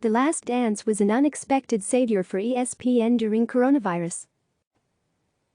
The Last Dance was an unexpected savior for ESPN during coronavirus.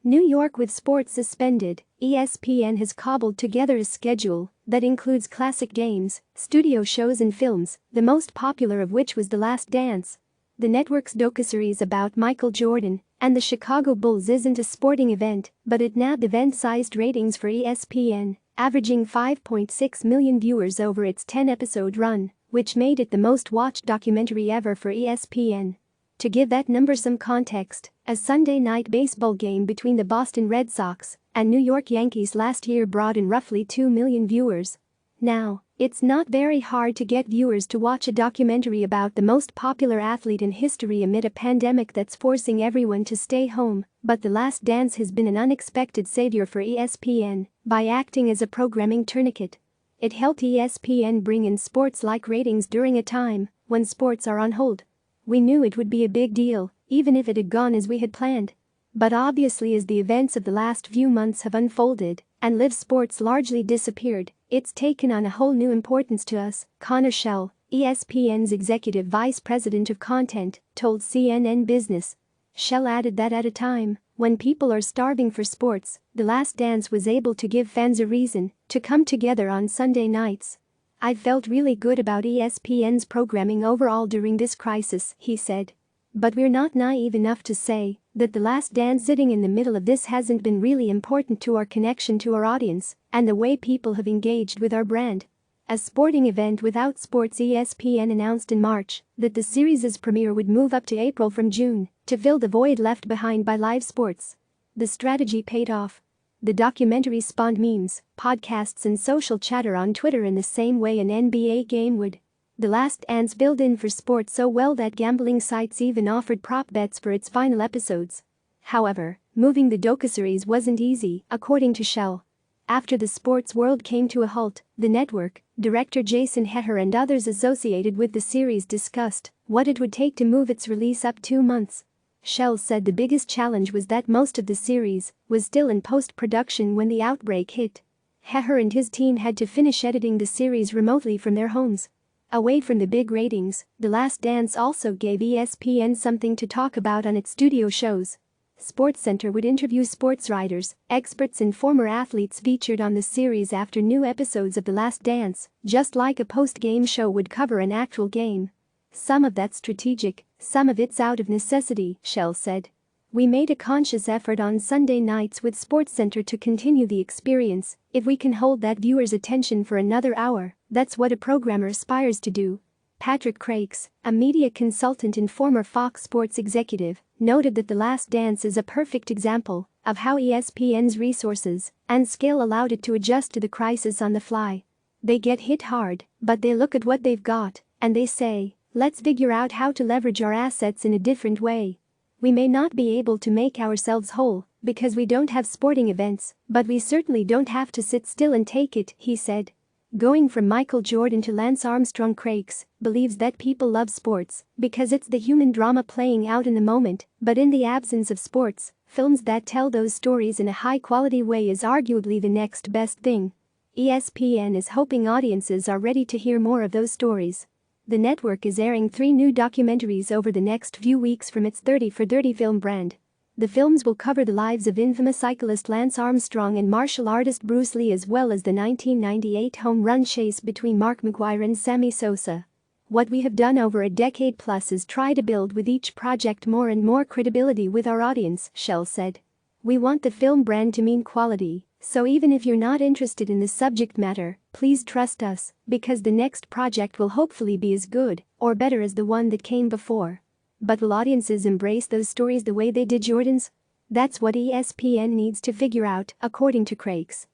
New York with sports suspended, ESPN has cobbled together a schedule that includes classic games, studio shows and films, the most popular of which was The Last Dance. The network's docuseries about Michael Jordan and the Chicago Bulls isn't a sporting event, but it nabbed event-sized ratings for ESPN, averaging 5.6 million viewers over its 10-episode run, which made it the most-watched documentary ever for ESPN. To give that number some context, a Sunday night baseball game between the Boston Red Sox and New York Yankees last year brought in roughly 2 million viewers. Now, it's not very hard to get viewers to watch a documentary about the most popular athlete in history amid a pandemic that's forcing everyone to stay home, but The Last Dance has been an unexpected savior for ESPN by acting as a programming tourniquet. It helped ESPN bring in sports-like ratings during a time when sports are on hold. We knew it would be a big deal, even if it had gone as we had planned. But obviously, as the events of the last few months have unfolded and live sports largely disappeared, it's taken on a whole new importance to us, Connor Schell, ESPN's executive vice president of content, told CNN Business. Schell added that at a time when people are starving for sports, The Last Dance was able to give fans a reason to come together on Sunday nights. "I felt really good about ESPN's programming overall during this crisis," he said. "But we're not naive enough to say that The Last Dance sitting in the middle of this hasn't been really important to our connection to our audience and the way people have engaged with our brand." A sporting event without sports, ESPN announced in March that the series' premiere would move up to April from June to fill the void left behind by live sports. The strategy paid off. The documentary spawned memes, podcasts and social chatter on Twitter in the same way an NBA game would. The Last Dance filled in for sports so well that gambling sites even offered prop bets for its final episodes. However, moving the docuseries wasn't easy, according to Schell. After the sports world came to a halt, the network, director Jason Heher and others associated with the series discussed what it would take to move its release up 2 months. Schell said the biggest challenge was that most of the series was still in post-production when the outbreak hit. Heher and his team had to finish editing the series remotely from their homes. Away from the big ratings, The Last Dance also gave ESPN something to talk about on its studio shows. SportsCenter would interview sports writers, experts and former athletes featured on the series after new episodes of The Last Dance, just like a post-game show would cover an actual game. "Some of that's strategic, some of it's out of necessity," Schell said. "We made a conscious effort on Sunday nights with SportsCenter to continue the experience. If we can hold that viewer's attention for another hour, that's what a programmer aspires to do." Patrick Crakes, a media consultant and former Fox Sports executive, noted that The Last Dance is a perfect example of how ESPN's resources and scale allowed it to adjust to the crisis on the fly. They get hit hard, but they look at what they've got and they say, "Let's figure out how to leverage our assets in a different way. We may not be able to make ourselves whole because we don't have sporting events, but we certainly don't have to sit still and take it," he said. Going from Michael Jordan to Lance Armstrong, Crakes believes that people love sports because it's the human drama playing out in the moment, but in the absence of sports, films that tell those stories in a high-quality way is arguably the next best thing. ESPN is hoping audiences are ready to hear more of those stories. The network is airing 3 new documentaries over the next few weeks from its 30 for 30 film brand. The films will cover the lives of infamous cyclist Lance Armstrong and martial artist Bruce Lee, as well as the 1998 home run chase between Mark McGwire and Sammy Sosa. "What we have done over a decade plus is try to build with each project more and more credibility with our audience," Schell said. "We want the film brand to mean quality, so even if you're not interested in the subject matter, please trust us, because the next project will hopefully be as good or better as the one that came before." But will audiences embrace those stories the way they did Jordan's? That's what ESPN needs to figure out, according to Crakes.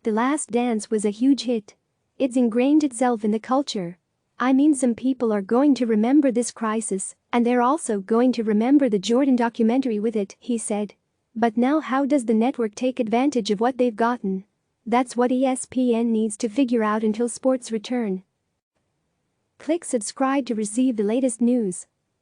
The Last Dance was a huge hit. It's ingrained itself in the culture. "I mean, some people are going to remember this crisis, and they're also going to remember the Jordan documentary with it," he said. But now how does the network take advantage of what they've gotten? That's what ESPN needs to figure out until sports return. Click subscribe to receive the latest news.